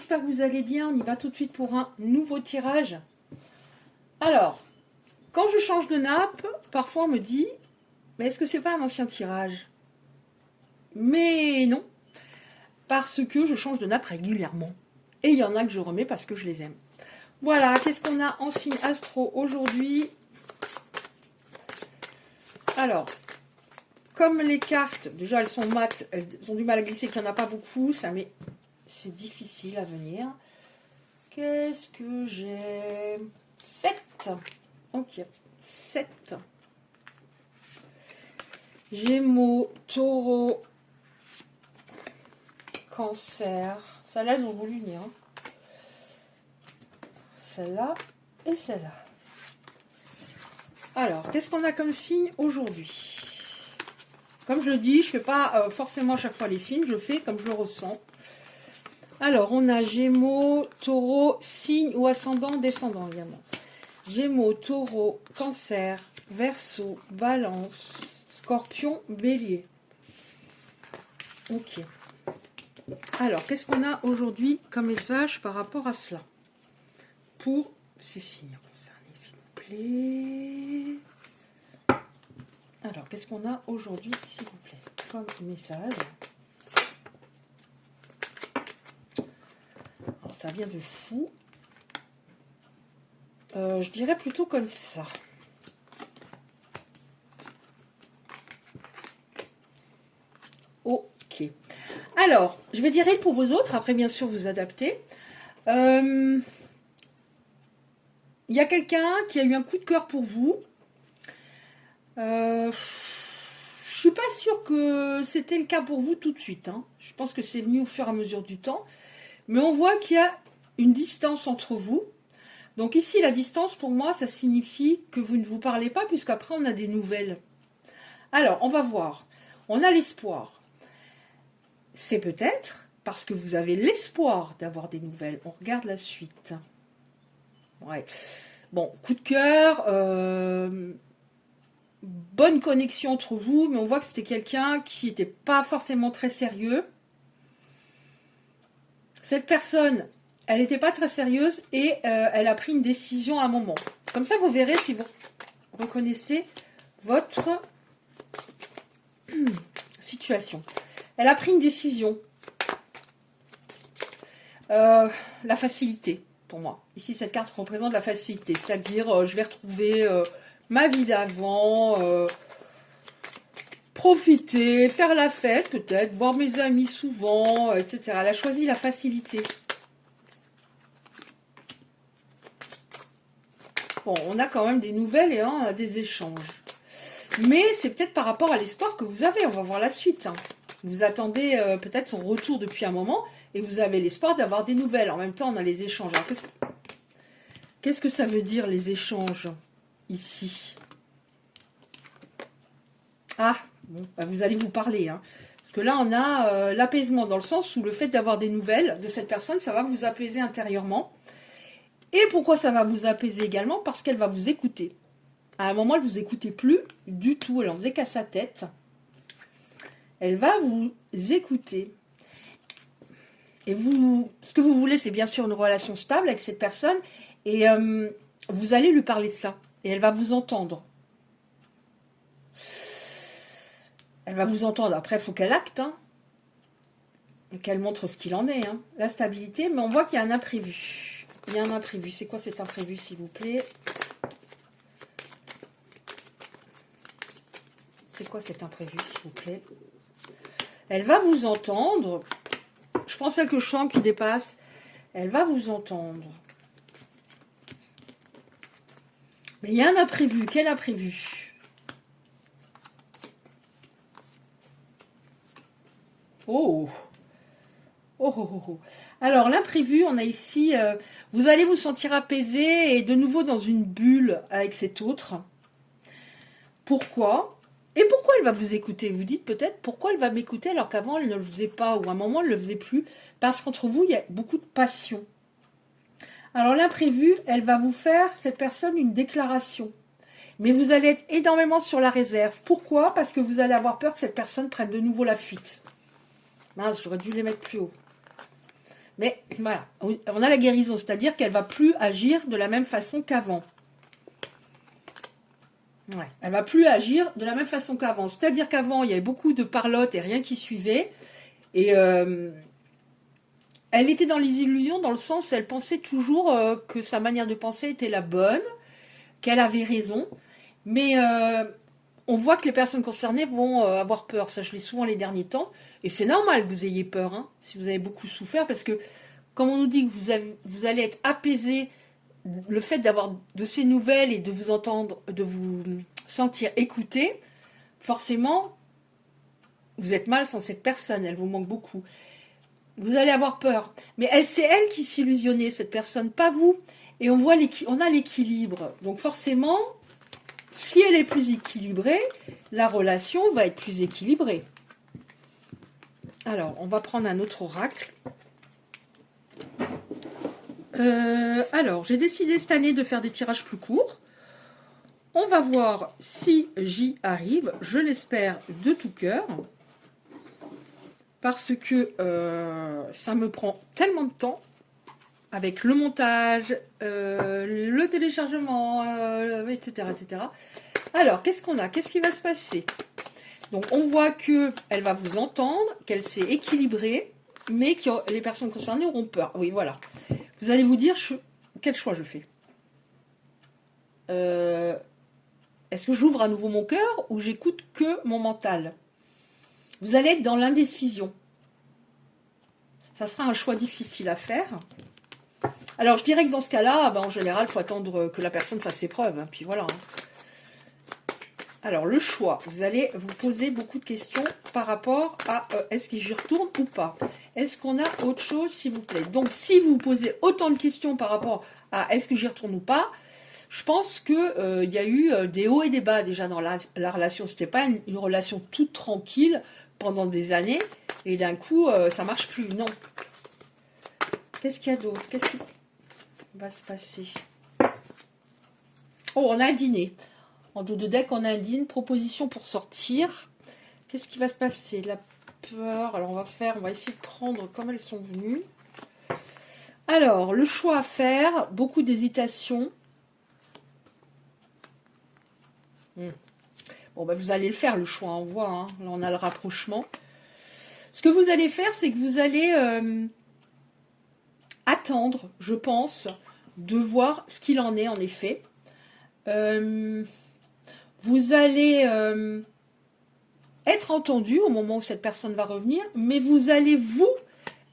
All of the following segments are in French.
j'espère que vous allez bien. On y va tout de suite pour un nouveau tirage. Alors, quand je change de nappe, parfois on me dit, mais est-ce que c'est pas un ancien tirage? Mais non, parce que je change de nappe régulièrement. Et il y en a que je remets parce que je les aime. Voilà, qu'est-ce qu'on a en signe astro aujourd'hui? Alors, comme les cartes, déjà elles sont mates, elles ont du mal à glisser, qu'il n'y en a pas beaucoup, c'est difficile à venir. Qu'est-ce que j'ai? 7. Ok, 7. Gémeaux, taureau, cancer. Celle-là, elles ont voulu venir. Celle-là et celle-là. Alors, qu'est-ce qu'on a comme signe aujourd'hui? Comme je le dis, je ne fais pas forcément à chaque fois les signes, je fais comme je le ressens. Alors, on a Gémeaux, Taureau, signe ou ascendant, descendant également. Gémeaux, Taureau, Cancer, Verseau, Balance, Scorpion, Bélier. Ok. Alors, qu'est-ce qu'on a aujourd'hui comme message par rapport à cela? Pour ces signes concernés, s'il vous plaît. Alors, qu'est-ce qu'on a aujourd'hui, s'il vous plaît, comme message? Alors, ça vient de fou. Je dirais plutôt comme ça. Ok. Alors, je vais dire elle pour vos autres. Après, bien sûr, vous adaptez. Il y a quelqu'un qui a eu un coup de cœur pour vous. Je suis pas sûre que c'était le cas pour vous tout de suite. Hein. Je pense que c'est venu au fur et à mesure du temps. Mais on voit qu'il y a une distance entre vous. Donc ici, la distance, pour moi, ça signifie que vous ne vous parlez pas, puisqu'après, on a des nouvelles. Alors, on va voir. On a l'espoir. C'est peut-être parce que vous avez l'espoir d'avoir des nouvelles. On regarde la suite. Ouais. Bon, coup de cœur. Bonne connexion entre vous, mais on voit que c'était quelqu'un qui n'était pas forcément très sérieux. Cette personne, elle n'était pas très sérieuse et elle a pris une décision à un moment. Comme ça, vous verrez si vous reconnaissez votre situation. Elle a pris une décision. La facilité, pour moi. Ici, cette carte représente la facilité. C'est-à-dire, je vais retrouver ma vie d'avant, profiter, faire la fête peut-être, voir mes amis souvent, etc. Elle a choisi la facilité. Bon, on a quand même des nouvelles et des échanges. Mais c'est peut-être par rapport à l'espoir que vous avez. On va voir la suite. Hein. Vous attendez peut-être son retour depuis un moment et vous avez l'espoir d'avoir des nouvelles. En même temps, on a les échanges. Qu'est-ce que ça veut dire, les échanges, ici? Ah, bon, bah vous allez vous parler. Hein. Parce que là, on a l'apaisement dans le sens où le fait d'avoir des nouvelles de cette personne, ça va vous apaiser intérieurement. Et pourquoi ça va vous apaiser également? Parce qu'elle va vous écouter. À un moment, elle ne vous écoutait plus du tout. Elle en faisait qu'à sa tête. Elle va vous écouter. Et vous, ce que vous voulez, c'est bien sûr une relation stable avec cette personne. Et vous allez lui parler de ça. Et elle va vous entendre. Elle va vous entendre. Après, il faut qu'elle acte. Hein, et qu'elle montre ce qu'il en est. Hein, la stabilité. Mais on voit qu'il y a un imprévu. Il y a un imprévu. C'est quoi cet imprévu, s'il vous plaît? C'est quoi cet imprévu, s'il vous plaît? Elle va vous entendre. Je pense à quelque chose qui dépasse. Elle va vous entendre. Mais il y a un imprévu. Quel imprévu? Oh. Oh, oh, oh, oh. Alors, l'imprévu, on a ici, vous allez vous sentir apaisé et de nouveau dans une bulle avec cet autre. Pourquoi? Et pourquoi elle va vous écouter? Vous dites peut-être, pourquoi elle va m'écouter alors qu'avant, elle ne le faisait pas ou à un moment, elle ne le faisait plus? Parce qu'entre vous, il y a beaucoup de passion. Alors, l'imprévu, elle va vous faire, cette personne, une déclaration. Mais vous allez être énormément sur la réserve. Pourquoi? Parce que vous allez avoir peur que cette personne prenne de nouveau la fuite. Mince, j'aurais dû les mettre plus haut. Mais voilà, on a la guérison, c'est-à-dire qu'elle va plus agir de la même façon qu'avant. Ouais, elle va plus agir de la même façon qu'avant. C'est-à-dire qu'avant, il y avait beaucoup de parlotte et rien qui suivait. Et elle était dans les illusions, dans le sens où elle pensait toujours que sa manière de penser était la bonne, qu'elle avait raison. Mais on voit que les personnes concernées vont avoir peur. Ça, je l'ai souvent les derniers temps. Et c'est normal que vous ayez peur, hein, si vous avez beaucoup souffert, parce que, comme on nous dit que vous allez être apaisé, le fait d'avoir de ces nouvelles et de vous entendre, de vous sentir écouté, forcément, vous êtes mal sans cette personne, elle vous manque beaucoup. Vous allez avoir peur. Mais c'est elle qui s'illusionnait, cette personne, pas vous. Et on a l'équilibre. Donc forcément, si elle est plus équilibrée, la relation va être plus équilibrée. Alors, on va prendre un autre oracle. Alors, j'ai décidé cette année de faire des tirages plus courts. On va voir si j'y arrive. Je l'espère de tout cœur. Parce que ça me prend tellement de temps avec le montage, le téléchargement, etc., etc. Alors, qu'est-ce qu'on a? Qu'est-ce qui va se passer? Donc, on voit qu'elle va vous entendre, qu'elle s'est équilibrée, mais que les personnes concernées auront peur. Oui, voilà. Vous allez vous dire, quel choix je fais? Est-ce que j'ouvre à nouveau mon cœur ou j'écoute que mon mental? Vous allez être dans l'indécision. Ça sera un choix difficile à faire. Alors, je dirais que dans ce cas-là, en général, il faut attendre que la personne fasse ses preuves. Hein, puis voilà. Alors, le choix. Vous allez vous poser beaucoup de questions par rapport à est-ce que j'y retourne ou pas? Est-ce qu'on a autre chose, s'il vous plaît? Donc, si vous vous posez autant de questions par rapport à est-ce que j'y retourne ou pas, je pense qu'il y a eu des hauts et des bas déjà dans la relation. Ce n'était pas une relation toute tranquille pendant des années. Et d'un coup, ça ne marche plus. Non. Qu'est-ce qu'il y a d'autre? Qu'est-ce qui va se passer? Oh, on a un dîner. En dos de deck, on a un dîner. Proposition pour sortir. Qu'est-ce qui va se passer? La peur. Alors, on va essayer de prendre comme elles sont venues. Alors, le choix à faire. Beaucoup d'hésitation. Bon, vous allez le faire, le choix. On voit, hein. Là, on a le rapprochement. Ce que vous allez faire, c'est que vous allez attendre, je pense, de voir ce qu'il en est, en effet. Vous allez être entendu au moment où cette personne va revenir, mais vous allez, vous,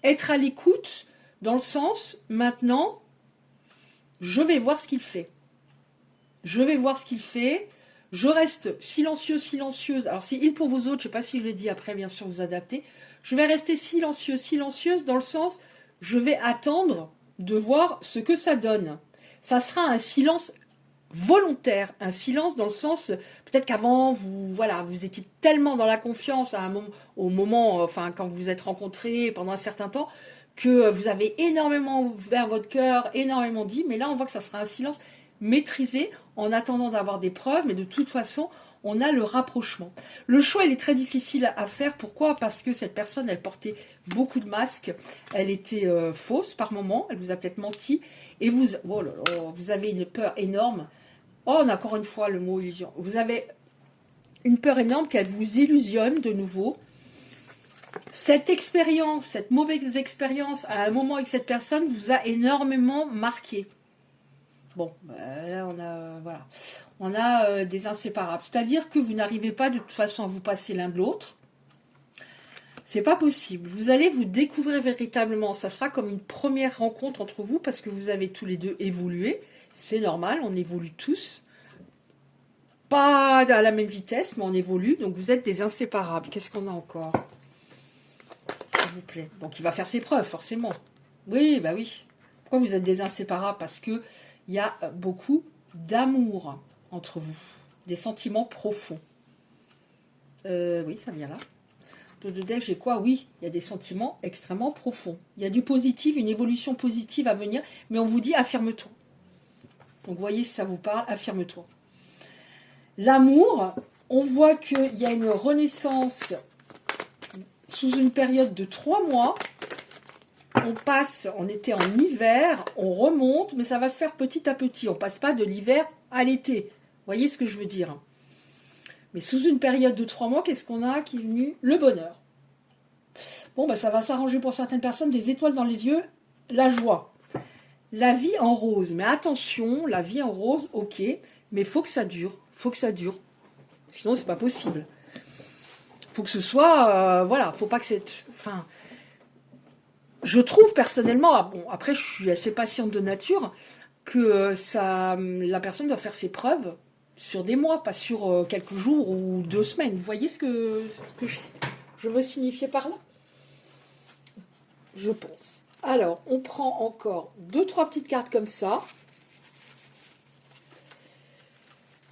être à l'écoute, dans le sens, maintenant, je vais voir ce qu'il fait. Je vais voir ce qu'il fait. Je reste silencieux, silencieuse. Alors, si il pour vous autres, je ne sais pas si je l'ai dit après, bien sûr, vous adaptez. Je vais rester silencieux, silencieuse, dans le sens, je vais attendre de voir ce que ça donne. Ça sera un silence volontaire, un silence dans le sens, peut-être qu'avant, vous étiez tellement dans la confiance au moment, enfin, quand vous vous êtes rencontrés pendant un certain temps, que vous avez énormément ouvert votre cœur, énormément dit, mais là, on voit que ça sera un silence maîtrisé en attendant d'avoir des preuves, mais de toute façon, on a le rapprochement. Le choix, il est très difficile à faire. Pourquoi? Parce que cette personne, elle portait beaucoup de masques. Elle était fausse par moment. Elle vous a peut-être menti. Et vous, oh là là, vous avez une peur énorme. Oh, on a encore une fois le mot illusion. Vous avez une peur énorme qu'elle vous illusionne de nouveau. Cette expérience, cette mauvaise expérience à un moment avec cette personne vous a énormément marqué. Bon, là, on a des inséparables. C'est-à-dire que vous n'arrivez pas de toute façon à vous passer l'un de l'autre. C'est pas possible. Vous allez vous découvrir véritablement. Ça sera comme une première rencontre entre vous parce que vous avez tous les deux évolué. C'est normal, on évolue tous. Pas à la même vitesse, mais on évolue. Donc vous êtes des inséparables. Qu'est-ce qu'on a encore? S'il vous plaît. Donc il va faire ses preuves, forcément. Oui, bah oui. Pourquoi vous êtes des inséparables? Parce que il y a beaucoup d'amour entre vous, des sentiments profonds. Oui, ça vient là. De deck, j'ai quoi? Oui, il y a des sentiments extrêmement profonds. Il y a du positif, une évolution positive à venir, mais on vous dit affirme-toi. Donc, voyez si ça vous parle, affirme-toi. L'amour, on voit qu'il y a une renaissance sous une période de 3 mois. on passe, on était en hiver, on remonte, mais ça va se faire petit à petit. On passe pas de l'hiver à l'été. Vous voyez ce que je veux dire? Mais sous une période de 3 mois, qu'est-ce qu'on a qui est venu? Le bonheur. Bon, bah, ça va s'arranger pour certaines personnes, des étoiles dans les yeux, la joie. La vie en rose. Mais attention, la vie en rose, ok, mais il faut que ça dure. Faut que ça dure. Sinon, c'est pas possible. Faut que ce soit, voilà, faut pas que c'est... Enfin, je trouve personnellement, bon, après je suis assez patiente de nature, que la personne doit faire ses preuves sur des mois, pas sur quelques jours ou 2 semaines. Vous voyez ce que je veux signifier par là? Je pense. Alors, on prend encore 2-3 petites cartes comme ça.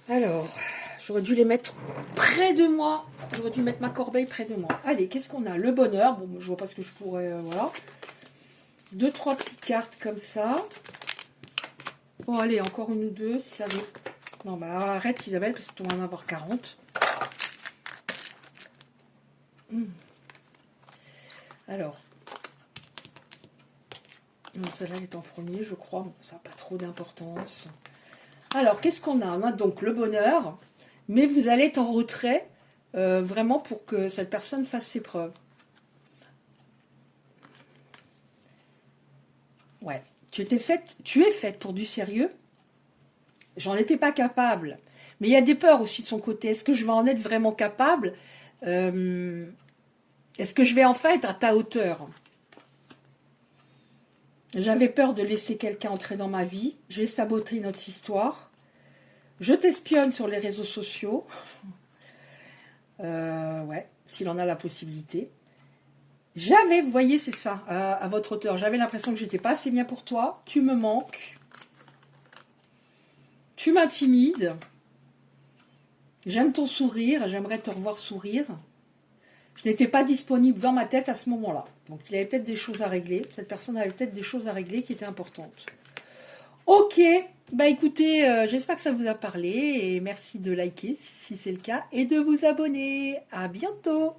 Alors, j'aurais dû les mettre près de moi. J'aurais dû mettre ma corbeille près de moi. Allez, qu'est-ce qu'on a? Le bonheur. Bon, je vois pas ce que je pourrais... voilà. 2-3 petites cartes comme ça. Bon, allez, encore une ou deux, si ça veut. Non, bah arrête Isabelle, parce que tu vas en avoir 40. Alors. Celle-là est en premier, je crois. Bon, ça n'a pas trop d'importance. Alors, qu'est-ce qu'on a? On a donc le bonheur, mais vous allez être en retrait, vraiment pour que cette personne fasse ses preuves. Ouais, tu es faite pour du sérieux. J'en étais pas capable. Mais il y a des peurs aussi de son côté. Est-ce que je vais en être vraiment capable? Est-ce que je vais enfin être à ta hauteur? J'avais peur de laisser quelqu'un entrer dans ma vie. J'ai saboté notre histoire. Je t'espionne sur les réseaux sociaux. Ouais, s'il en a la possibilité. Vous voyez, c'est ça, à votre hauteur. J'avais l'impression que j'étais pas assez bien pour toi. Tu me manques. Tu m'intimides. J'aime ton sourire. J'aimerais te revoir sourire. Je n'étais pas disponible dans ma tête à ce moment-là. Donc, il avait peut-être des choses à régler. Cette personne avait peut-être des choses à régler qui étaient importantes. Ok, bah écoutez, j'espère que ça vous a parlé. Et merci de liker si c'est le cas et de vous abonner. À bientôt.